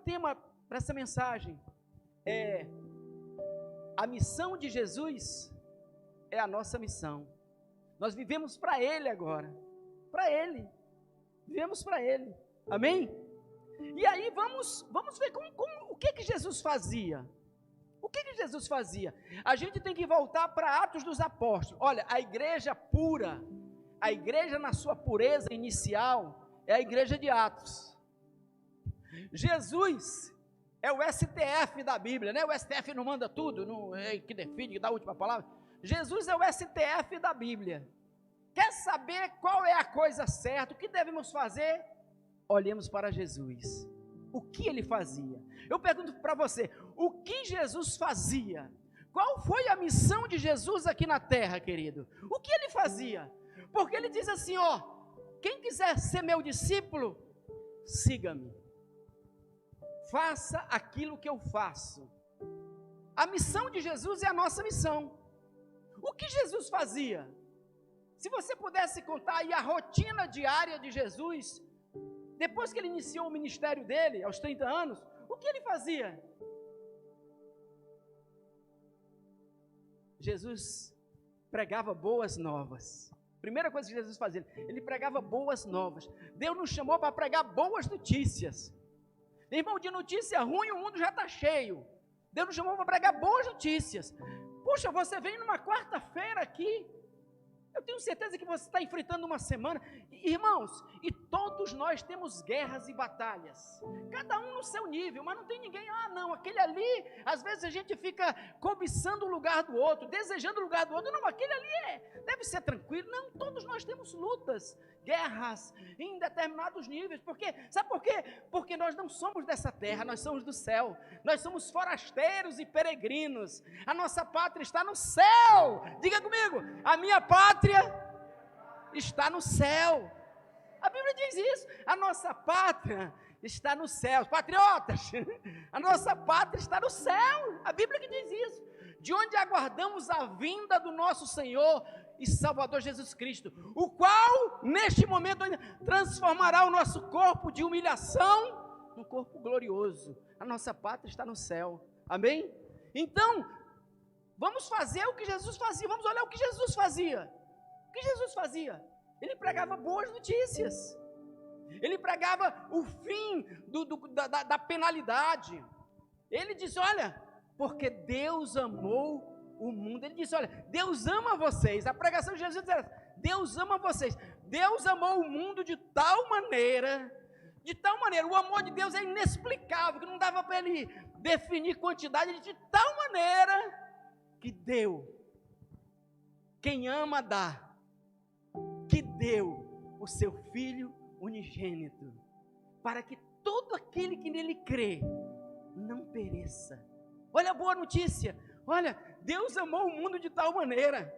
tema para essa mensagem é: a missão de Jesus é a nossa missão. Nós vivemos para Ele agora, para Ele, vivemos para Ele, amém? E aí vamos ver o que Jesus fazia. O que Jesus fazia? A gente tem que voltar para Atos dos Apóstolos. Olha, a igreja pura, a igreja na sua pureza inicial, é a igreja de Atos. Jesus é o STF da Bíblia, né? O STF não manda tudo, não é que define, que dá a última palavra. Jesus é o STF da Bíblia. Quer saber qual é a coisa certa, o que devemos fazer? Olhemos para Jesus. O que Ele fazia? Eu pergunto para você, o que Jesus fazia? Qual foi a missão de Jesus aqui na terra, querido? O que Ele fazia? Porque Ele diz assim, ó: quem quiser ser meu discípulo, siga-me. Faça aquilo que eu faço. A missão de Jesus é a nossa missão. O que Jesus fazia? Se você pudesse contar aí a rotina diária de Jesus, depois que Ele iniciou o ministério dele, aos 30 anos, o que Ele fazia? Jesus pregava boas novas. Primeira coisa que Jesus fazia, Ele pregava boas novas. Deus nos chamou para pregar boas notícias. Irmão, de notícia ruim o mundo já está cheio. Deus nos chamou para pregar boas notícias. Puxa, você vem numa quarta-feira aqui, eu tenho certeza que você está enfrentando uma semana, irmãos, e todos nós temos guerras e batalhas, cada um no seu nível, mas não tem ninguém, não, aquele ali, às vezes a gente fica cobiçando o lugar do outro, desejando o lugar do outro, não, aquele ali deve ser tranquilo, não, todos nós temos lutas, guerras, em determinados níveis, sabe por quê? Porque nós não somos dessa terra, nós somos do céu, nós somos forasteiros e peregrinos, a nossa pátria está no céu, diga comigo, a minha pátria está no céu, a Bíblia diz isso, a nossa pátria está no céu, patriotas, a nossa pátria está no céu, a Bíblia que diz isso, de onde aguardamos a vinda do nosso Senhor e Salvador Jesus Cristo, o qual neste momento transformará o nosso corpo de humilhação num corpo glorioso, a nossa pátria está no céu, amém? Então, vamos fazer o que Jesus fazia, vamos olhar o que Jesus fazia. O que Jesus fazia? Ele pregava boas notícias, ele pregava o fim da penalidade, ele disse, olha, porque Deus amou o mundo, ele disse, olha, Deus ama vocês, a pregação de Jesus era, Deus ama vocês, Deus amou o mundo de tal maneira, o amor de Deus é inexplicável, que não dava para ele definir quantidade, de tal maneira, que deu, quem ama dá, que deu o seu Filho unigênito, para que todo aquele que nele crê, não pereça. Olha a boa notícia, olha, Deus amou o mundo de tal maneira,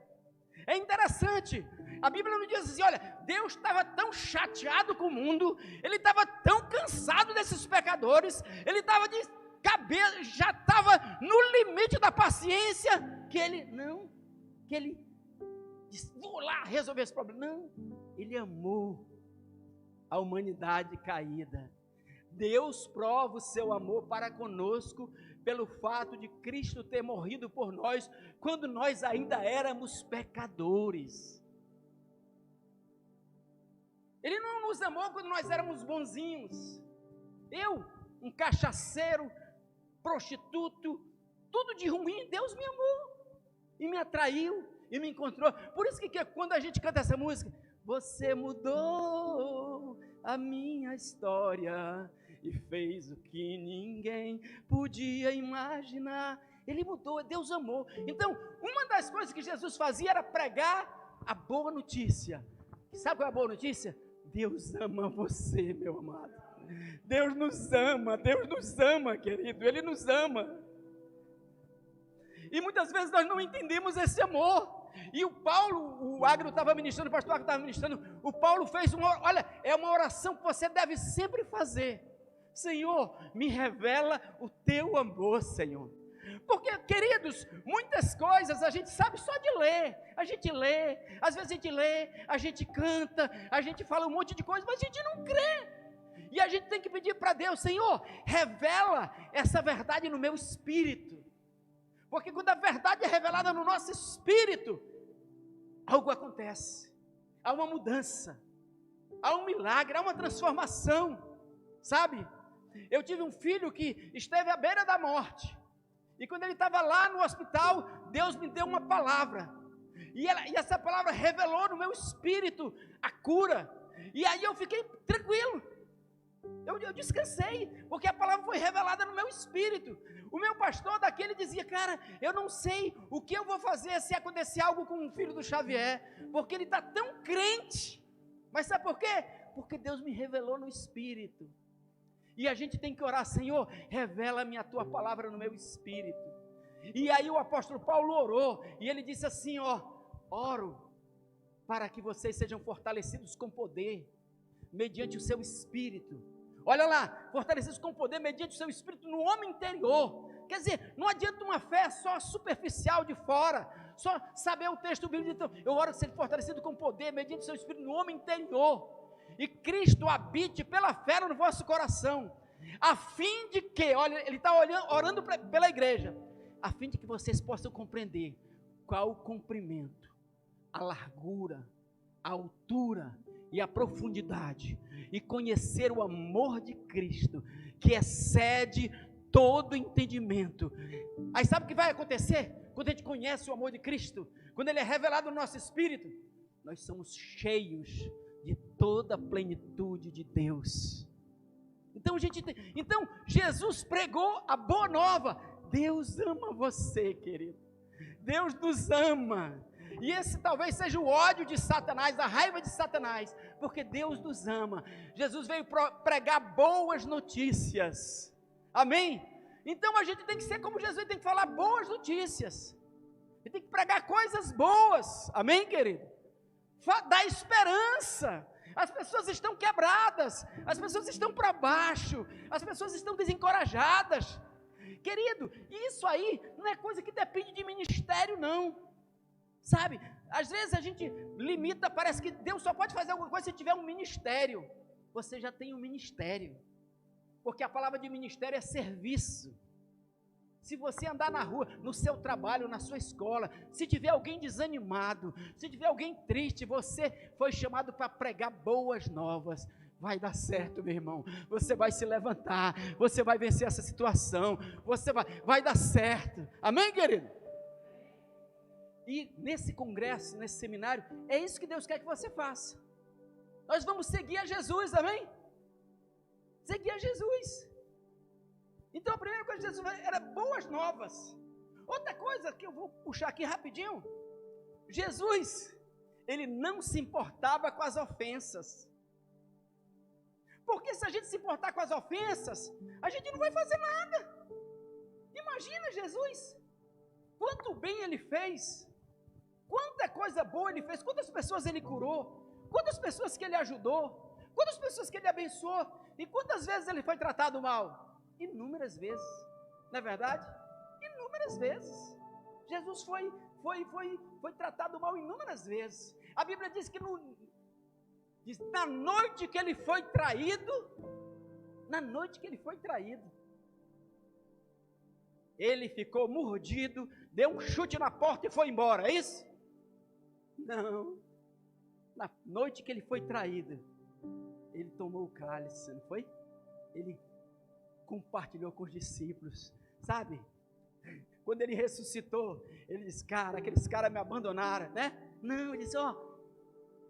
é interessante, a Bíblia não diz assim, olha, Deus estava tão chateado com o mundo, Ele estava tão cansado desses pecadores, Ele estava de cabeça, já estava no limite da paciência, que Ele disse, vou lá resolver esse problema, não, Ele amou a humanidade caída, Deus prova o seu amor para conosco, pelo fato de Cristo ter morrido por nós, quando nós ainda éramos pecadores. Ele não nos amou quando nós éramos bonzinhos. Eu, um cachaceiro, prostituto, tudo de ruim, Deus me amou, e me atraiu, e me encontrou. Por isso que quando a gente canta essa música, você mudou a minha história, e fez o que ninguém podia imaginar. Ele mudou, Deus amou. Então, uma das coisas que Jesus fazia era pregar a boa notícia. Sabe qual é a boa notícia? Deus ama você, meu amado. Deus nos ama, querido, Ele nos ama. E muitas vezes nós não entendemos esse amor. E o Paulo, o Agro estava ministrando, o pastor Agro estava ministrando, o Paulo fez é uma oração que você deve sempre fazer. Senhor, me revela o teu amor, Senhor. Porque, queridos, muitas coisas a gente sabe só de ler. A gente lê, às vezes a gente lê, a gente canta, a gente fala um monte de coisa, mas a gente não crê. E a gente tem que pedir para Deus: Senhor, revela essa verdade no meu espírito. Porque quando a verdade é revelada no nosso espírito, algo acontece, há uma mudança, há um milagre, há uma transformação, sabe? Eu tive um filho que esteve à beira da morte, e quando ele estava lá no hospital, Deus me deu uma palavra, e essa palavra revelou no meu espírito a cura, e aí eu fiquei tranquilo, eu descansei, porque a palavra foi revelada no meu espírito. O meu pastor daqui, ele dizia: cara, eu não sei o que eu vou fazer se acontecer algo com o filho do Xavier, porque ele está tão crente. Mas sabe por quê? Porque Deus me revelou no espírito. E a gente tem que orar: Senhor, revela-me a tua palavra no meu espírito. E aí o apóstolo Paulo orou, e ele disse assim: oro para que vocês sejam fortalecidos com poder, mediante o seu espírito. Olha lá, fortalecidos com poder mediante o seu espírito no homem interior. Quer dizer, não adianta uma fé só superficial de fora, só saber o texto bíblico. Então, eu oro que seja fortalecido com poder mediante o seu espírito no homem interior, e Cristo habite pela fé no vosso coração, a fim de que, olha, ele está orando pela igreja, a fim de que vocês possam compreender qual o comprimento, a largura, a altura e a profundidade, e conhecer o amor de Cristo, que excede todo entendimento. Aí sabe o que vai acontecer? Quando a gente conhece o amor de Cristo, quando ele é revelado no nosso espírito, nós somos cheios de toda a plenitude de Deus. Então Jesus pregou a boa nova. Deus ama você, querido. Deus nos ama. E esse talvez seja o ódio de Satanás, a raiva de Satanás, porque Deus nos ama. Jesus veio pregar boas notícias, amém? Então a gente tem que ser como Jesus, tem que falar boas notícias, e tem que pregar coisas boas, amém, querido? Dar esperança. As pessoas estão quebradas, as pessoas estão para baixo, as pessoas estão desencorajadas, querido. Isso aí não é coisa que depende de ministério, não. Sabe, às vezes a gente limita, parece que Deus só pode fazer alguma coisa se tiver um ministério. Você já tem um ministério, porque a palavra de ministério é serviço. Se você andar na rua, no seu trabalho, na sua escola, se tiver alguém desanimado, se tiver alguém triste, você foi chamado para pregar boas novas. Vai dar certo, meu irmão, você vai se levantar, você vai vencer essa situação, você vai dar certo, amém, querido? E nesse congresso, nesse seminário, é isso que Deus quer que você faça. Nós vamos seguir a Jesus, amém? Seguir a Jesus. Então a primeira coisa de Jesus era boas novas. Outra coisa que eu vou puxar aqui rapidinho: Jesus, ele não se importava com as ofensas. Porque se a gente se importar com as ofensas, a gente não vai fazer nada. Imagina Jesus, quanto bem ele fez, quanta coisa boa ele fez, quantas pessoas ele curou, quantas pessoas que ele ajudou, quantas pessoas que ele abençoou, e quantas vezes ele foi tratado mal? Inúmeras vezes, não é verdade? Inúmeras vezes. Jesus foi tratado mal inúmeras vezes. A Bíblia diz que na noite que ele foi traído, ele ficou mordido, deu um chute na porta e foi embora, é isso? Não, na noite que ele foi traído, ele tomou o cálice, não foi? Ele compartilhou com os discípulos, sabe? Quando ele ressuscitou, ele disse: cara, aqueles caras me abandonaram, né? Não, ele disse: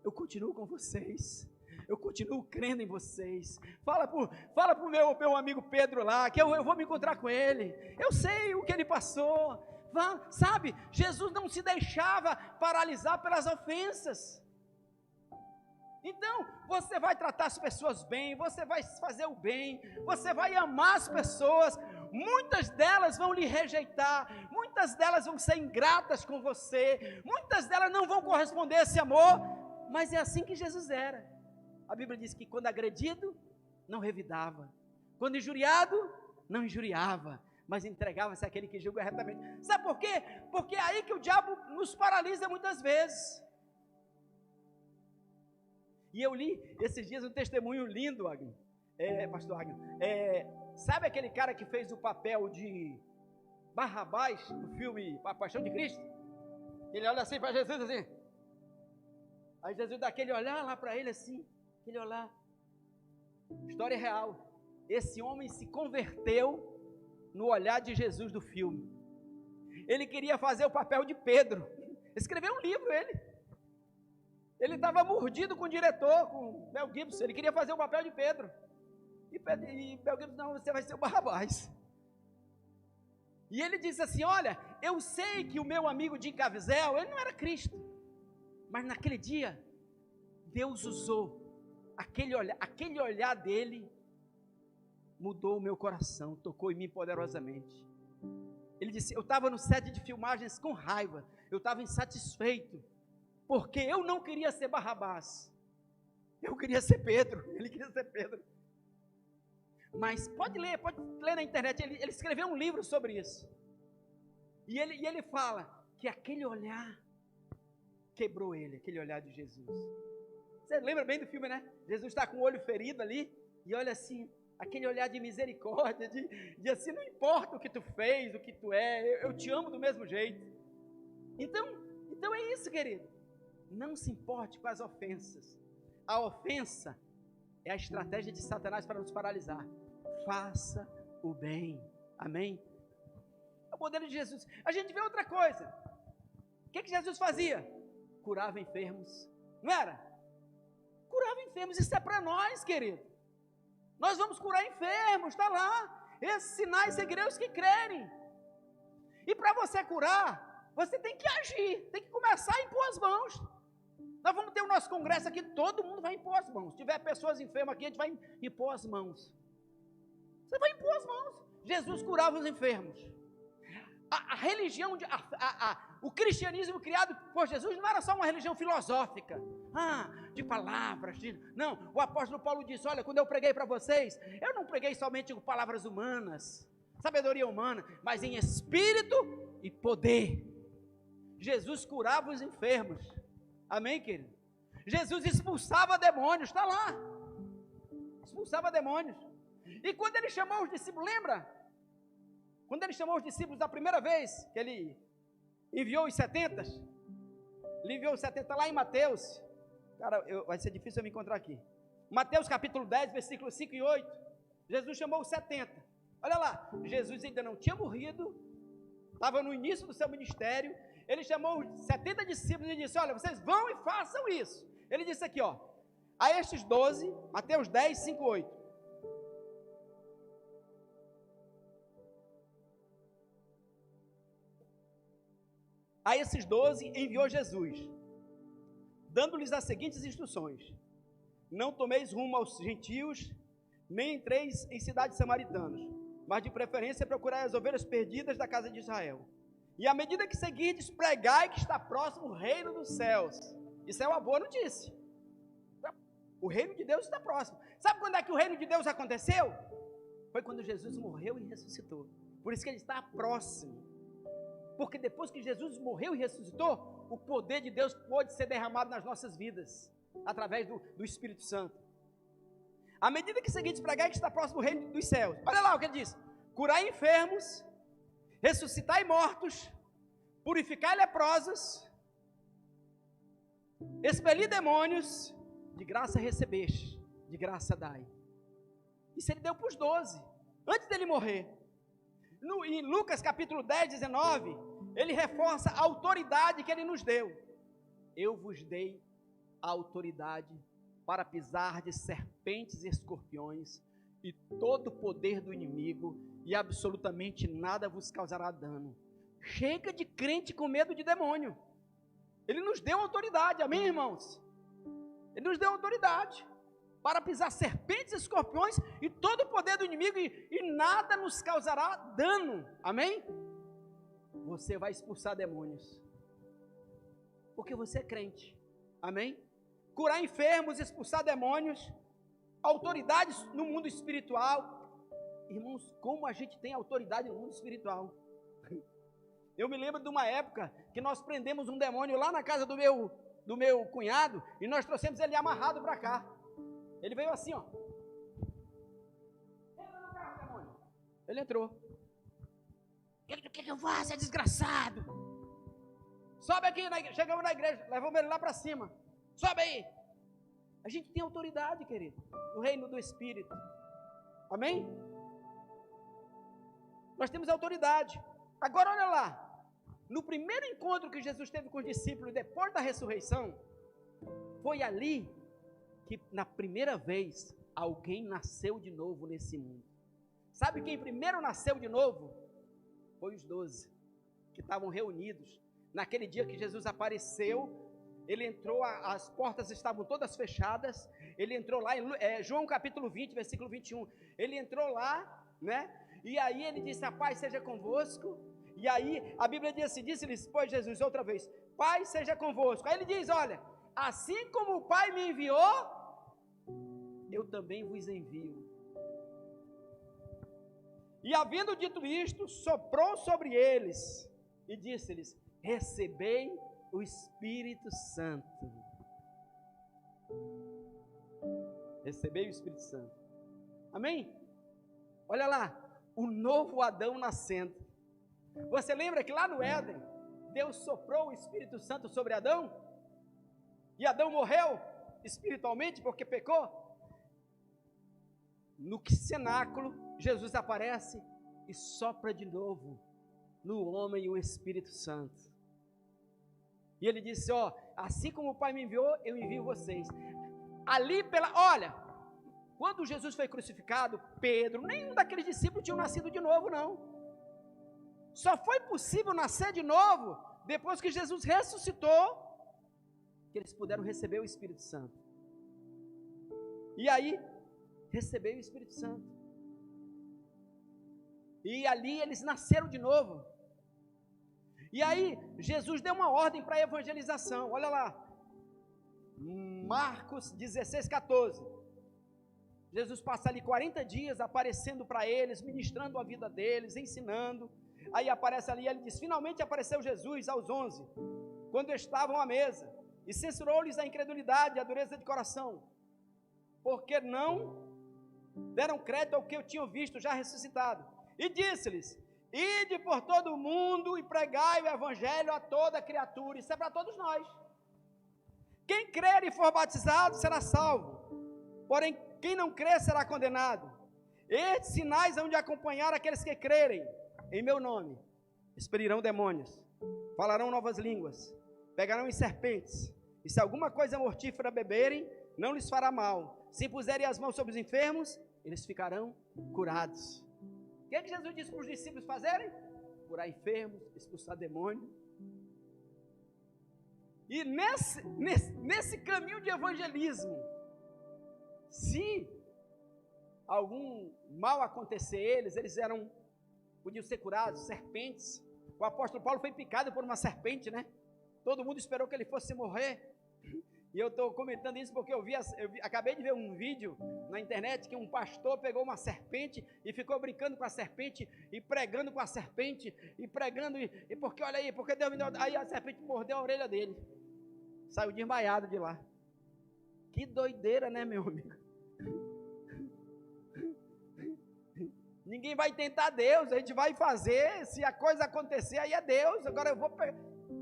eu continuo com vocês, eu continuo crendo em vocês. Fala pro meu amigo Pedro lá, que eu vou me encontrar com ele, eu sei o que ele passou. Sabe, Jesus não se deixava paralisar pelas ofensas. Então, você vai tratar as pessoas bem, você vai fazer o bem, você vai amar as pessoas. Muitas delas vão lhe rejeitar, muitas delas vão ser ingratas com você, muitas delas não vão corresponder a esse amor, mas é assim que Jesus era. A Bíblia diz que quando agredido, não revidava, quando injuriado, não injuriava, mas entregava-se àquele que julga retamente. Sabe por quê? Porque é aí que o diabo nos paralisa muitas vezes. E eu li esses dias um testemunho lindo, pastor Agno, sabe aquele cara que fez o papel de Barrabás no filme A Paixão de Cristo? Ele olha assim para Jesus assim. Aí Jesus dá aquele olhar lá para ele assim, aquele olhar. História real. Esse homem se converteu no olhar de Jesus do filme. Ele queria fazer o papel de Pedro. Escreveu um livro ele estava mordido com o diretor, com Mel Gibson. Ele queria fazer o papel de Pedro. E Mel Gibson, não, você vai ser o Barrabás. E ele disse assim, olha, eu sei que o meu amigo Jim Caviezel, ele não era Cristo. Mas naquele dia, Deus usou aquele olhar dele, mudou o meu coração, tocou em mim poderosamente. Ele disse, eu estava no set de filmagens com raiva, eu estava insatisfeito, porque eu não queria ser Barrabás, eu queria ser Pedro, ele queria ser Pedro. Mas pode ler na internet, ele escreveu um livro sobre isso. E ele fala que aquele olhar quebrou ele, aquele olhar de Jesus. Você lembra bem do filme, né? Jesus está com o olho ferido ali, e olha assim, aquele olhar de misericórdia, de assim, não importa o que tu fez, o que tu é, eu te amo do mesmo jeito. Então é isso, querido. Não se importe com as ofensas. A ofensa é a estratégia de Satanás para nos paralisar. Faça o bem. Amém? É o modelo de Jesus. A gente vê outra coisa. O que Jesus fazia? Curava enfermos. Não era? Curava enfermos. Isso é para nós, querido. Nós vamos curar enfermos, está lá. Esses sinais seguirão os que crerem. E para você curar, você tem que agir, tem que começar a impor as mãos. Nós vamos ter o nosso congresso aqui, todo mundo vai impor as mãos. Se tiver pessoas enfermas aqui, a gente vai impor as mãos. Você vai impor as mãos. Jesus curava os enfermos. A religião, o cristianismo criado por Jesus não era só uma religião filosófica, de palavras, não, o apóstolo Paulo disse, olha, quando eu preguei para vocês, eu não preguei somente com palavras humanas, sabedoria humana, mas em espírito e poder. Jesus curava os enfermos, amém, querido? Jesus expulsava demônios, está lá, expulsava demônios. E quando ele chamou os discípulos, lembra? Quando ele chamou os discípulos da primeira vez, que ele enviou os 70, ele enviou os 70 lá em Mateus, cara, vai ser difícil eu me encontrar aqui, Mateus capítulo 10, versículos 5 e 8, Jesus chamou os 70, olha lá, Jesus ainda não tinha morrido, estava no início do seu ministério, ele chamou os 70 discípulos e disse, olha, vocês vão e façam isso, ele disse aqui, a estes 12, Mateus 10, 5 e 8, a esses 12 enviou Jesus, dando-lhes as seguintes instruções, não tomeis rumo aos gentios, nem entreis em cidades samaritanas, mas de preferência procurai as ovelhas perdidas da casa de Israel, e à medida que seguirdes, pregai que está próximo o reino dos céus. Isso é uma boa notícia, o reino de Deus está próximo. Sabe quando é que o reino de Deus aconteceu? Foi quando Jesus morreu e ressuscitou, por isso que ele está próximo. Porque depois que Jesus morreu e ressuscitou, o poder de Deus pode ser derramado nas nossas vidas, através do Espírito Santo. À medida que seguintes pregai que está próximo o reino dos céus. Olha lá o que ele diz: curai enfermos, ressuscitai mortos, purificai leprosos, expelir demônios, de graça recebeste, de graça dai. Isso ele deu para os 12, antes dele morrer. Em Lucas capítulo 10, 19, ele reforça a autoridade que ele nos deu. Eu vos dei a autoridade para pisar de serpentes e escorpiões e todo o poder do inimigo, e absolutamente nada vos causará dano. Chega de crente com medo de demônio. Ele nos deu autoridade, amém, irmãos? Ele nos deu autoridade para pisar serpentes e escorpiões e todo o poder do inimigo, e nada nos causará dano, amém? Você vai expulsar demônios, porque você é crente, amém? Curar enfermos, expulsar demônios, autoridades no mundo espiritual. Irmãos, como a gente tem autoridade no mundo espiritual? Eu me lembro de uma época que nós prendemos um demônio lá na casa do meu cunhado, e nós trouxemos ele amarrado para cá. Ele veio assim, Ele entrou. O que eu faço? É desgraçado. Sobe aqui, chegamos na igreja, levamos ele lá para cima. Sobe aí. A gente tem autoridade, querido, no reino do Espírito. Amém? Nós temos autoridade. Agora olha lá. No primeiro encontro que Jesus teve com os discípulos depois da ressurreição, foi ali que na primeira vez alguém nasceu de novo nesse mundo. Sabe quem primeiro nasceu de novo? Foi os 12 que estavam reunidos naquele dia que Jesus apareceu. Ele entrou, as portas estavam todas fechadas. Ele entrou lá em João capítulo 20, versículo 21. Ele entrou lá, né? E aí ele disse: a paz seja convosco. E aí a Bíblia diz assim, disse-lhes, pois Jesus outra vez: paz seja convosco. Aí ele diz: olha, assim como o Pai me enviou, eu também vos envio. E havendo dito isto, soprou sobre eles e disse-lhes: recebei o Espírito Santo. Recebei o Espírito Santo. Amém? Olha lá, o novo Adão nascendo. Você lembra que lá no Éden, Deus soprou o Espírito Santo sobre Adão? E Adão morreu espiritualmente porque pecou? No cenáculo, Jesus aparece e sopra de novo no homem o Espírito Santo. E ele disse: ó, assim como o Pai me enviou, eu envio vocês. Ali olha, quando Jesus foi crucificado, Pedro, nenhum daqueles discípulos tinham nascido de novo, não. Só foi possível nascer de novo depois que Jesus ressuscitou, que eles puderam receber o Espírito Santo. E aí, receberam o Espírito Santo. E ali eles nasceram de novo. E aí, Jesus deu uma ordem para a evangelização. Olha lá, Marcos 16, 14. Jesus passa ali 40 dias aparecendo para eles, ministrando a vida deles, ensinando. Aí aparece ali, ele diz: finalmente apareceu Jesus aos 11, quando estavam à mesa, e censurou-lhes a incredulidade e a dureza de coração, porque não deram crédito ao que eu tinha visto já ressuscitado. E disse-lhes: ide por todo o mundo e pregai o evangelho a toda criatura. Isso é para todos nós. Quem crer e for batizado será salvo, porém quem não crer será condenado. Estes sinais hão de acompanhar aqueles que crerem. Em meu nome expelirão demônios, falarão novas línguas, pegarão em serpentes, e se alguma coisa mortífera beberem, não lhes fará mal. Se puserem as mãos sobre os enfermos, eles ficarão curados. O que Jesus disse para os discípulos fazerem? Curar enfermos, expulsar demônios. E nesse caminho de evangelismo, se algum mal acontecer eles podiam ser curados. Serpentes, o apóstolo Paulo foi picado por uma serpente, né? Todo mundo esperou que ele fosse morrer. E eu estou comentando isso porque eu acabei de ver um vídeo na internet que um pastor pegou uma serpente e ficou brincando com a serpente e pregando com a serpente e pregando, e porque olha aí, porque Deus me deu, aí a serpente mordeu a orelha dele, saiu desmaiado de lá. Que doideira, né, meu amigo? Ninguém vai tentar Deus, a gente vai fazer, se a coisa acontecer, aí é Deus. Agora eu vou pegar.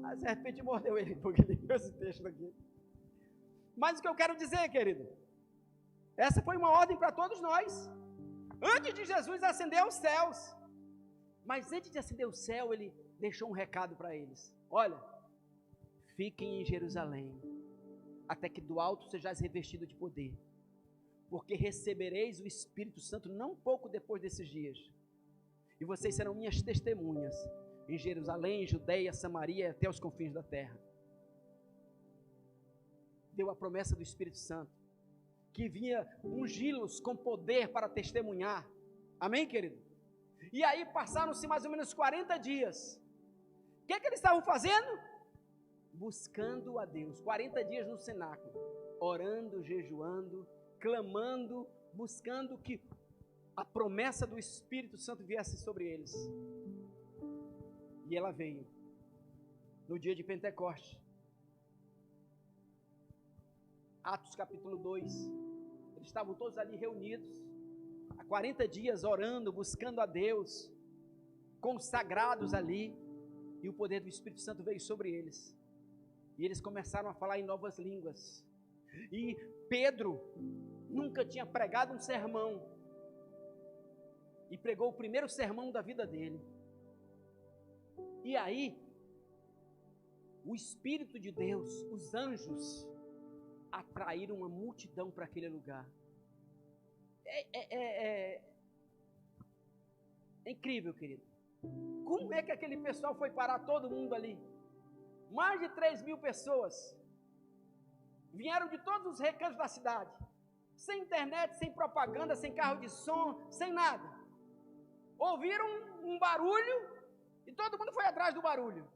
A serpente mordeu ele, porque ele viu esse texto aqui. Mas o que eu quero dizer, querido, essa foi uma ordem para todos nós. Antes de Jesus ascender aos céus, mas antes de ascender ao céu, ele deixou um recado para eles: olha, fiquem em Jerusalém, até que do alto sejais revestido de poder, porque recebereis o Espírito Santo não pouco depois desses dias, e vocês serão minhas testemunhas em Jerusalém, Judeia, Samaria e até os confins da terra. Deu a promessa do Espírito Santo, que vinha ungí-los com poder para testemunhar. Amém, querido? E aí passaram-se mais ou menos 40 dias. O que eles estavam fazendo? Buscando a Deus. 40 dias no cenáculo, orando, jejuando, clamando, buscando que a promessa do Espírito Santo viesse sobre eles. E ela veio no dia de Pentecostes. Atos capítulo 2, eles estavam todos ali reunidos, há 40 dias orando, buscando a Deus, consagrados ali, e o poder do Espírito Santo veio sobre eles, e eles começaram a falar em novas línguas. E Pedro nunca tinha pregado um sermão, e pregou o primeiro sermão da vida dele. E aí, o Espírito de Deus, os anjos, atraíram uma multidão para aquele lugar. É incrível, querido. Como é que aquele pessoal foi parar todo mundo ali? Mais de 3.000 pessoas. Vieram de todos os recantos da cidade. Sem internet, sem propaganda, sem carro de som, sem nada. Ouviram um barulho e todo mundo foi atrás do barulho.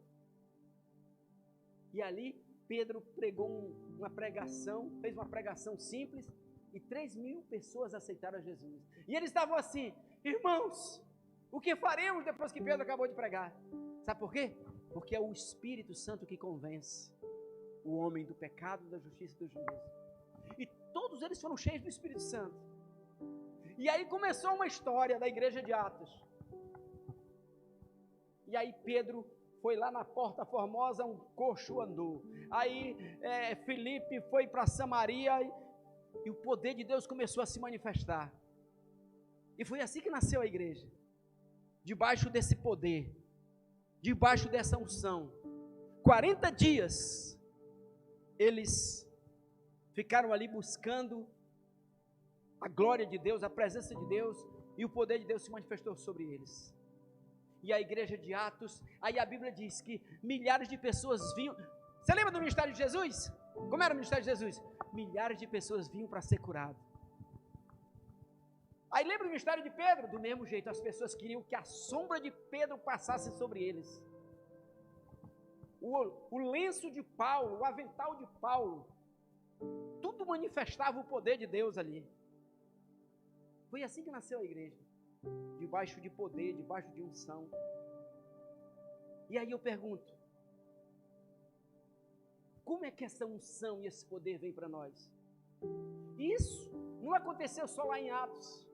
E ali Pedro pregou uma pregação, fez uma pregação simples, e 3.000 pessoas aceitaram Jesus. E eles estavam assim: irmãos, o que faremos depois que Pedro acabou de pregar? Sabe por quê? Porque é o Espírito Santo que convence o homem do pecado, da justiça e do juízo. E todos eles foram cheios do Espírito Santo. E aí começou uma história da igreja de Atos. E aí Pedro foi lá na Porta Formosa, um coxo andou. Aí Filipe foi para Samaria e o poder de Deus começou a se manifestar. E foi assim que nasceu a igreja. Debaixo desse poder, debaixo dessa unção. 40 dias eles ficaram ali buscando a glória de Deus, a presença de Deus, e o poder de Deus se manifestou sobre eles. E a igreja de Atos, aí a Bíblia diz que milhares de pessoas vinham. Você lembra do ministério de Jesus? Como era o ministério de Jesus? Milhares de pessoas vinham para ser curadas. Aí lembra do ministério de Pedro? Do mesmo jeito, as pessoas queriam que a sombra de Pedro passasse sobre eles. O lenço de Paulo, o avental de Paulo, tudo manifestava o poder de Deus ali. Foi assim que nasceu a igreja, debaixo de poder, debaixo de unção. E aí eu pergunto, como é que essa unção e esse poder vem para nós? Isso não aconteceu só lá em Atos.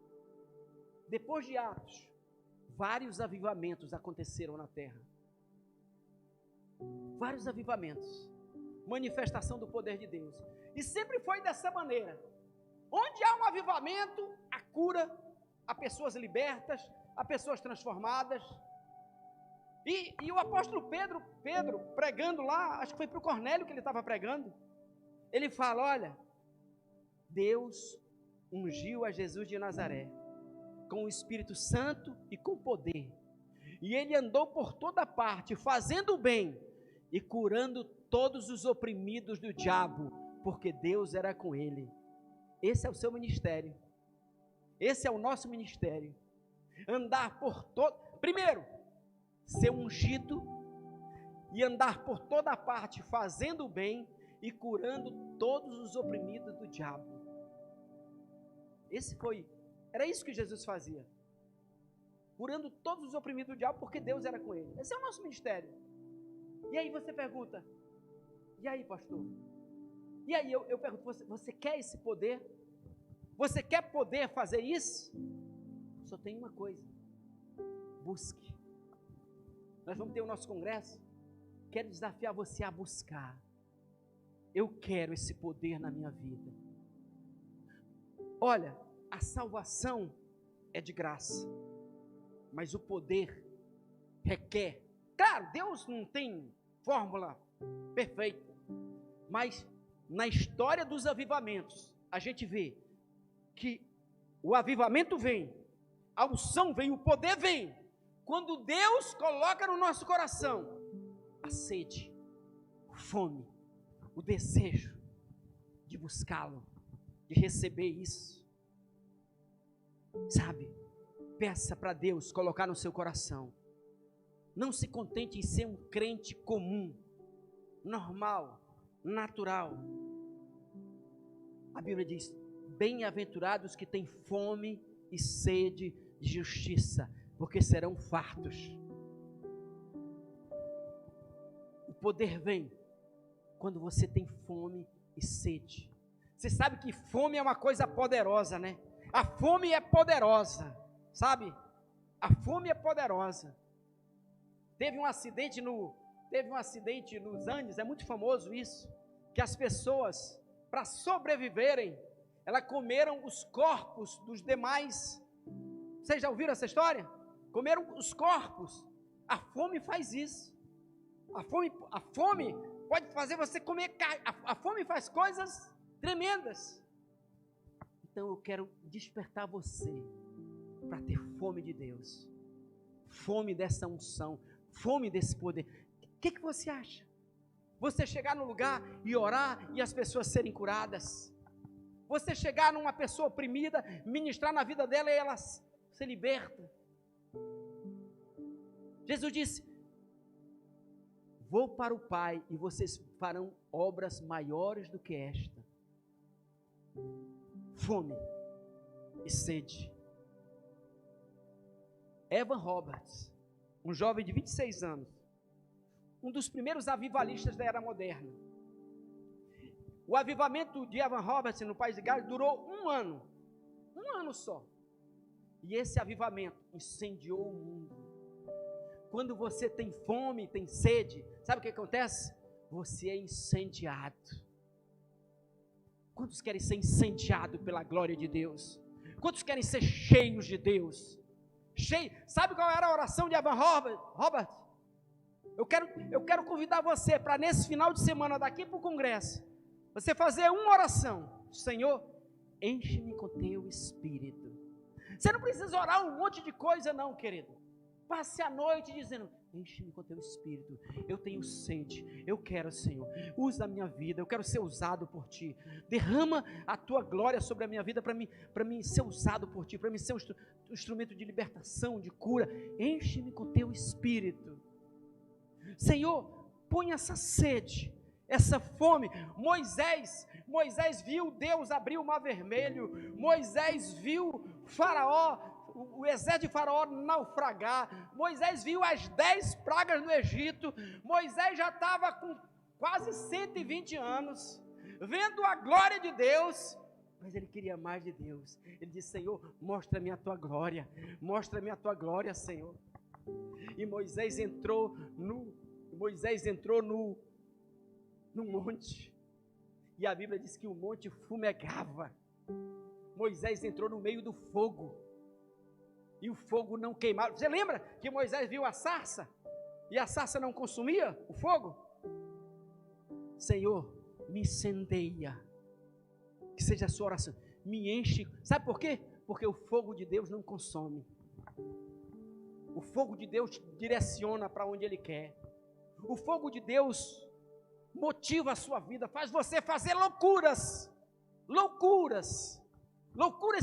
Depois de Atos, vários avivamentos aconteceram na terra. Vários avivamentos, manifestação do poder de Deus. E sempre foi dessa maneira. Onde há um avivamento, há cura, há pessoas libertas, há pessoas transformadas. E o apóstolo Pedro pregando lá, acho que foi para o Cornélio que ele estava pregando, ele fala: olha, Deus ungiu a Jesus de Nazaré com o Espírito Santo e com poder, e ele andou por toda parte fazendo o bem e curando todos os oprimidos do diabo, porque Deus era com ele. Esse é o seu ministério, esse é o nosso ministério, andar por todo, primeiro, ser ungido e andar por toda parte fazendo o bem e curando todos os oprimidos do diabo. Era isso que Jesus fazia, curando todos os oprimidos do diabo, porque Deus era com ele. Esse é o nosso ministério. E aí você pergunta, e aí, pastor? E aí eu pergunto, você quer esse poder? Você quer poder fazer isso? Só tem uma coisa: busque. Nós vamos ter o nosso congresso. Quero desafiar você a buscar. Eu quero esse poder na minha vida. Olha, a salvação é de graça, mas o poder requer. Claro, Deus não tem fórmula perfeita, mas na história dos avivamentos, a gente vê que o avivamento vem, a unção vem, o poder vem, quando Deus coloca no nosso coração a sede, a fome, o desejo de buscá-lo, de receber isso. Sabe, peça para Deus colocar no seu coração. Não se contente em ser um crente comum, normal, natural. A Bíblia diz: bem-aventurados que têm fome e sede de justiça, porque serão fartos. O poder vem quando você tem fome e sede. Você sabe que fome é uma coisa poderosa, né? A fome é poderosa, sabe? A fome é poderosa. Teve um acidente nos Andes, é muito famoso isso, que as pessoas, para sobreviverem, elas comeram os corpos dos demais. Vocês já ouviram essa história? Comeram os corpos. A fome faz isso. A fome pode fazer você comer carne. A fome faz coisas tremendas. Então eu quero despertar você para ter fome de Deus, fome dessa unção, fome desse poder. O que você acha? Você chegar no lugar e orar e as pessoas serem curadas? Você chegar numa pessoa oprimida, ministrar na vida dela e ela se liberta? Jesus disse: vou para o Pai e vocês farão obras maiores do que esta. Fome e sede. Evan Roberts, um jovem de 26 anos, um dos primeiros avivalistas da era moderna. O avivamento de Evan Roberts no país de Gales durou um ano só. E esse avivamento incendiou o mundo. Quando você tem fome, tem sede, sabe o que acontece? Você é incendiado. Quantos querem ser incendiados pela glória de Deus? Quantos querem ser cheios de Deus? Sabe qual era a oração de Evan Robert? Eu quero convidar você para nesse final de semana, daqui para o congresso, você fazer uma oração: Senhor, enche-me com teu Espírito. Você não precisa orar um monte de coisa não, querido. Passe a noite dizendo: enche-me com teu Espírito, eu tenho sede, eu quero, Senhor, usa a minha vida, eu quero ser usado por Ti, derrama a Tua glória sobre a minha vida, para mim ser usado por Ti, para mim ser um instrumento de libertação, de cura. Enche-me com teu Espírito, Senhor, põe essa sede, essa fome. Moisés viu Deus abrir o mar vermelho, Moisés viu Faraó, o exército de Faraó naufragar, Moisés viu as 10 pragas no Egito, Moisés já estava com quase 120 anos, vendo a glória de Deus, mas ele queria mais de Deus. Ele disse: Senhor, mostra-me a tua glória, Senhor. E Moisés entrou no monte, e a Bíblia diz que o monte fumegava. Moisés entrou no meio do fogo, e o fogo não queimava. Você lembra que Moisés viu a sarça, e a sarça não consumia o fogo? Senhor, me incendeia, que seja a sua oração, me enche. Sabe por quê? Porque o fogo de Deus não consome. O fogo de Deus direciona para onde Ele quer. O fogo de Deus motiva a sua vida, faz você fazer loucuras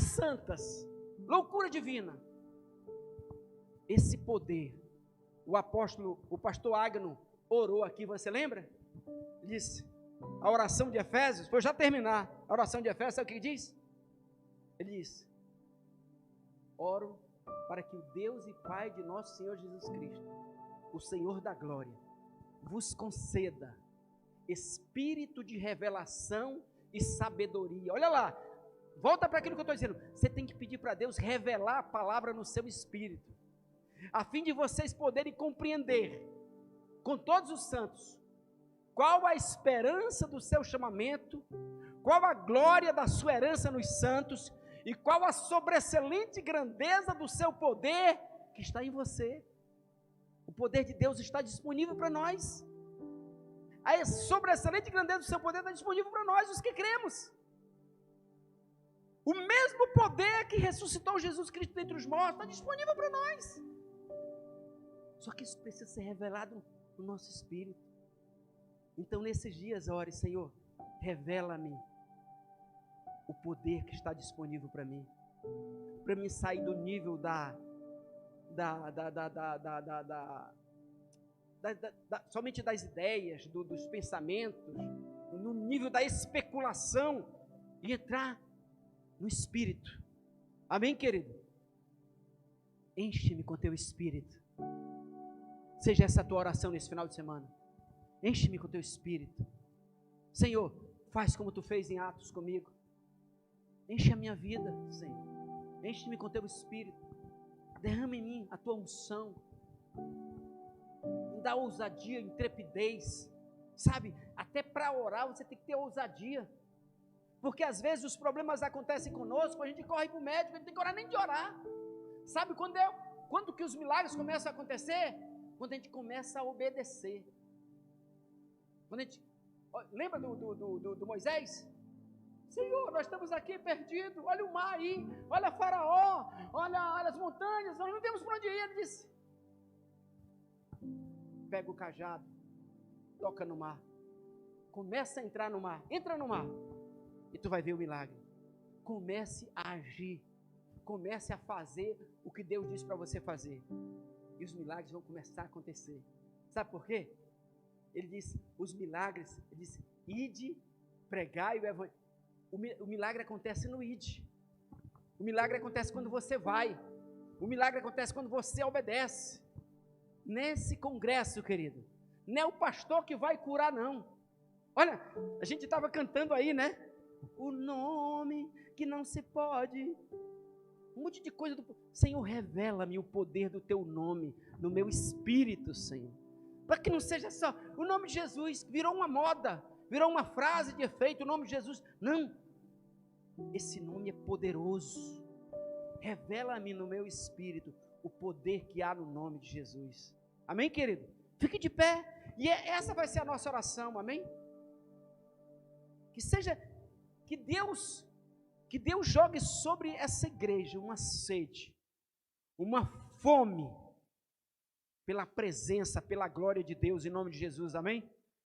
santas, loucura divina. Esse poder, o pastor Agno orou aqui, você lembra? Ele disse, a oração de Efésios, vou já terminar, a oração de Efésios, sabe o que ele diz? Ele diz: oro para que o Deus e Pai de nosso Senhor Jesus Cristo, o Senhor da glória, vos conceda espírito de revelação e sabedoria. Olha lá, volta para aquilo que eu estou dizendo. Você tem que pedir para Deus revelar a palavra no seu espírito, a fim de vocês poderem compreender com todos os santos qual a esperança do seu chamamento, qual a glória da sua herança nos santos e qual a sobressalente grandeza do seu poder que está em você. O poder de Deus está disponível para nós. A sobressalente grandeza do seu poder está disponível para nós, os que cremos. O mesmo poder que ressuscitou Jesus Cristo dentre os mortos está disponível para nós. Só que isso precisa ser revelado no nosso espírito. Então, nesses dias, ore: Senhor, revela-me o poder que está disponível para mim sair do nível somente das ideias, dos pensamentos, no nível da especulação, e entrar no Espírito. Amém, querido? Enche-me com teu Espírito. Seja essa a tua oração nesse final de semana. Enche-me com teu Espírito. Senhor, faz como tu fez em Atos comigo. Enche a minha vida, Senhor. Enche-me com teu Espírito. Derrama em mim a tua unção. Me dá ousadia, intrepidez. Sabe, até para orar você tem que ter ousadia. Porque às vezes os problemas acontecem conosco, a gente corre para o médico, a gente tem que orar nem de orar. Sabe quando que os milagres começam a acontecer? Quando a gente começa a obedecer. Quando a gente, lembra do Moisés? Senhor, nós estamos aqui perdidos, olha o mar aí, olha Faraó, olha as montanhas, nós não temos para onde ir. Ele disse, pega o cajado, toca no mar, começa a entrar no mar, entra no mar, e tu vai ver o milagre. Comece a agir, comece a fazer o que Deus disse para você fazer, e os milagres vão começar a acontecer. Sabe por quê? Ele disse, os milagres, ele disse, ide, pregai o evangelho. O milagre acontece no ide, o milagre acontece quando você vai, o milagre acontece quando você obedece. Nesse congresso, querido, não é o pastor que vai curar, não. Olha, a gente estava cantando aí, né? O nome que não se pode, um monte de coisa do Senhor, revela-me o poder do teu nome, no meu espírito, Senhor, para que não seja só, o nome de Jesus virou uma moda, virou uma frase de efeito, o nome de Jesus, não, esse nome é poderoso, revela-me no meu espírito o poder que há no nome de Jesus, amém, querido? Fique de pé, e essa vai ser a nossa oração, amém? Que Deus jogue sobre essa igreja uma sede, uma fome, pela presença, pela glória de Deus, em nome de Jesus, amém?